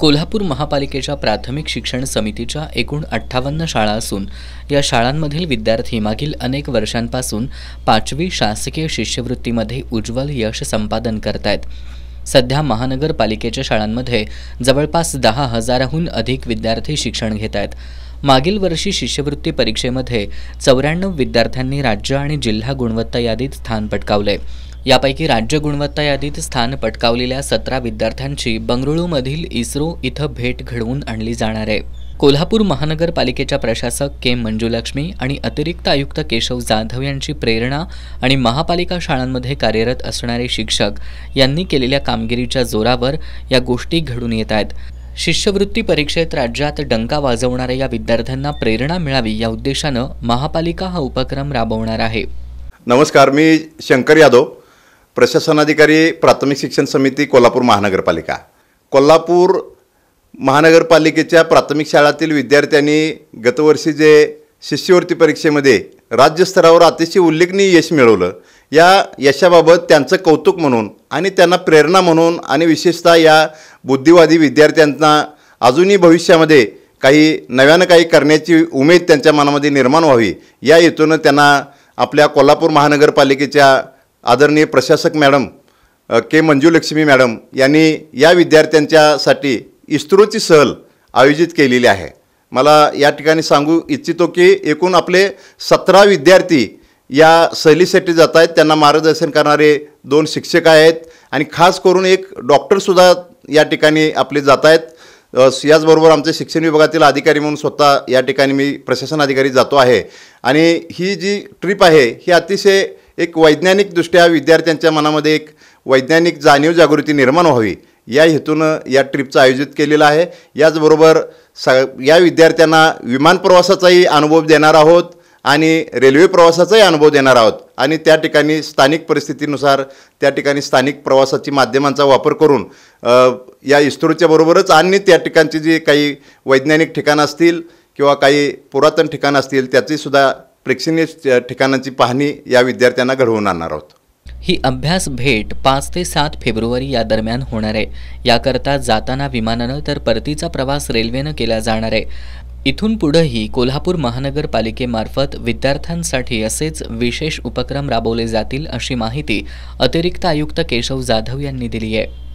कोल्हापूर महापालिकेच्या प्राथमिक शिक्षण समितीच्या एकूण 58 शाळा असून या शाळांमधील विद्यार्थी मागील अनेक वर्षांपासून 5वी शासकीय शिष्यवृत्तीमध्ये उज्ज्वल यश संपादन करतायत। सध्या महानगरपालिकेच्या शाळांमध्ये जवळपास 10,000हून अधिक विद्यार्थी शिक्षण घेत आहेत। मागील वर्षी शिष्यवृत्ती परीक्षेमध्ये 94 विद्यार्थ्यांनी राज्य आणि जिल्हा गुणवत्ता यादीत स्थान पटकावले। यापैकी राज्य गुणवत्ता यादीत स्थान पटकावलेल्या 17 विद्यार्थ्यांची बंगळुरूमधील इस्रो इथं भेट घडवून आणली जाणार आहे। कोल्हापूर महानगरपालिकेच्या प्रशासक के मंजुलक्ष्मी आणि अतिरिक्त आयुक्त केशव जाधव यांची प्रेरणा आणि महापालिका शाळांमध्ये कार्यरत असणारे शिक्षक यांनी केलेल्या कामगिरीच्या जोरावर या गोष्टी घडून येत आहेत। शिष्यवृत्ती परीक्षेत राज्यात डंका वाजवणाऱ्या या विद्यार्थ्यांना प्रेरणा मिळावी या उद्देशानं महापालिका हा उपक्रम राबवणार आहे। नमस्कार, मी शंकर यादव, प्रशासनाधिकारी प्राथमिक शिक्षण समिती कोल्हापूर महानगरपालिका। कोल्हापूर महानगरपालिकेच्या प्राथमिक शाळातील विद्यार्थ्यांनी गतवर्षी जे शिष्यवृत्ती परीक्षेमध्ये राज्यस्तरावर अतिशय उल्लेखनीय यश मिळवलं, या यशाबाबत त्यांचं कौतुक म्हणून आणि त्यांना प्रेरणा म्हणून आणि विशेषतः या बुद्धिवादी विद्यार्थ्यांना अजूनही भविष्यामध्ये काही नव्यानं काही करण्याची उमेद त्यांच्या मनामध्ये निर्माण व्हावी या हेतूनं त्यांना आपल्या कोल्हापूर महानगरपालिकेच्या आदरणीय प्रशासक मॅडम के मंजुलक्ष्मी मॅडम यांनी या विद्यार्थ्यांच्यासाठी इस्रोची सहल आयोजित केलेली आहे। मला या ठिकाणी सांगू इच्छितो की एकूण आपले 17 विद्यार्थी या सहलीसाठी जात आहेत। त्यांना मार्गदर्शन करणारे 2 शिक्षक आहेत आणि खास करून एक डॉक्टरसुद्धा या ठिकाणी आपले जात आहेत। याचबरोबर आमचे शिक्षण विभागातील अधिकारी म्हणून स्वतः या ठिकाणी मी प्रशासन अधिकारी जातो आहे आणि ही जी ट्रिप आहे ही अतिशय एक वैज्ञानिकदृष्ट्या विद्यार्थ्यांच्या मनामध्ये एक वैज्ञानिक जाणीव जागृती निर्माण व्हावी या हेतूनं या ट्रिपचं आयोजित केलेलं आहे। याचबरोबर या विद्यार्थ्यांना विमान प्रवासाचाही अनुभव देणार आहोत आणि रेल्वे प्रवासाचाही अनुभव देणार आहोत आणि त्या ठिकाणी स्थानिक परिस्थितीनुसार त्या ठिकाणी स्थानिक प्रवासाची माध्यमांचा वापर करून या इस्रोच्या बरोबरच आणि त्या ठिकाणची जी काही वैज्ञानिक ठिकाणं असतील किंवा काही पुरातन ठिकाणं असतील त्याचीसुद्धा प्रेक्षणीय ठिकाणांची पाहणी या विद्यार्थ्यांना घडवून आणणार आहोत। ही अभ्यास भेट 5 ते 7 फेब्रुवारी या दरम्यान होणार आहे। याकरता जाताना विमानानं तर परतीचा प्रवास रेल्वेनं केला जाणार आहे। इथून पुढेही कोल्हापूर महानगरपालिकेमार्फत विद्यार्थ्यांसाठी असेच विशेष उपक्रम राबवले जातील अशी माहिती अतिरिक्त आयुक्त केशव जाधव यांनी दिली आहे।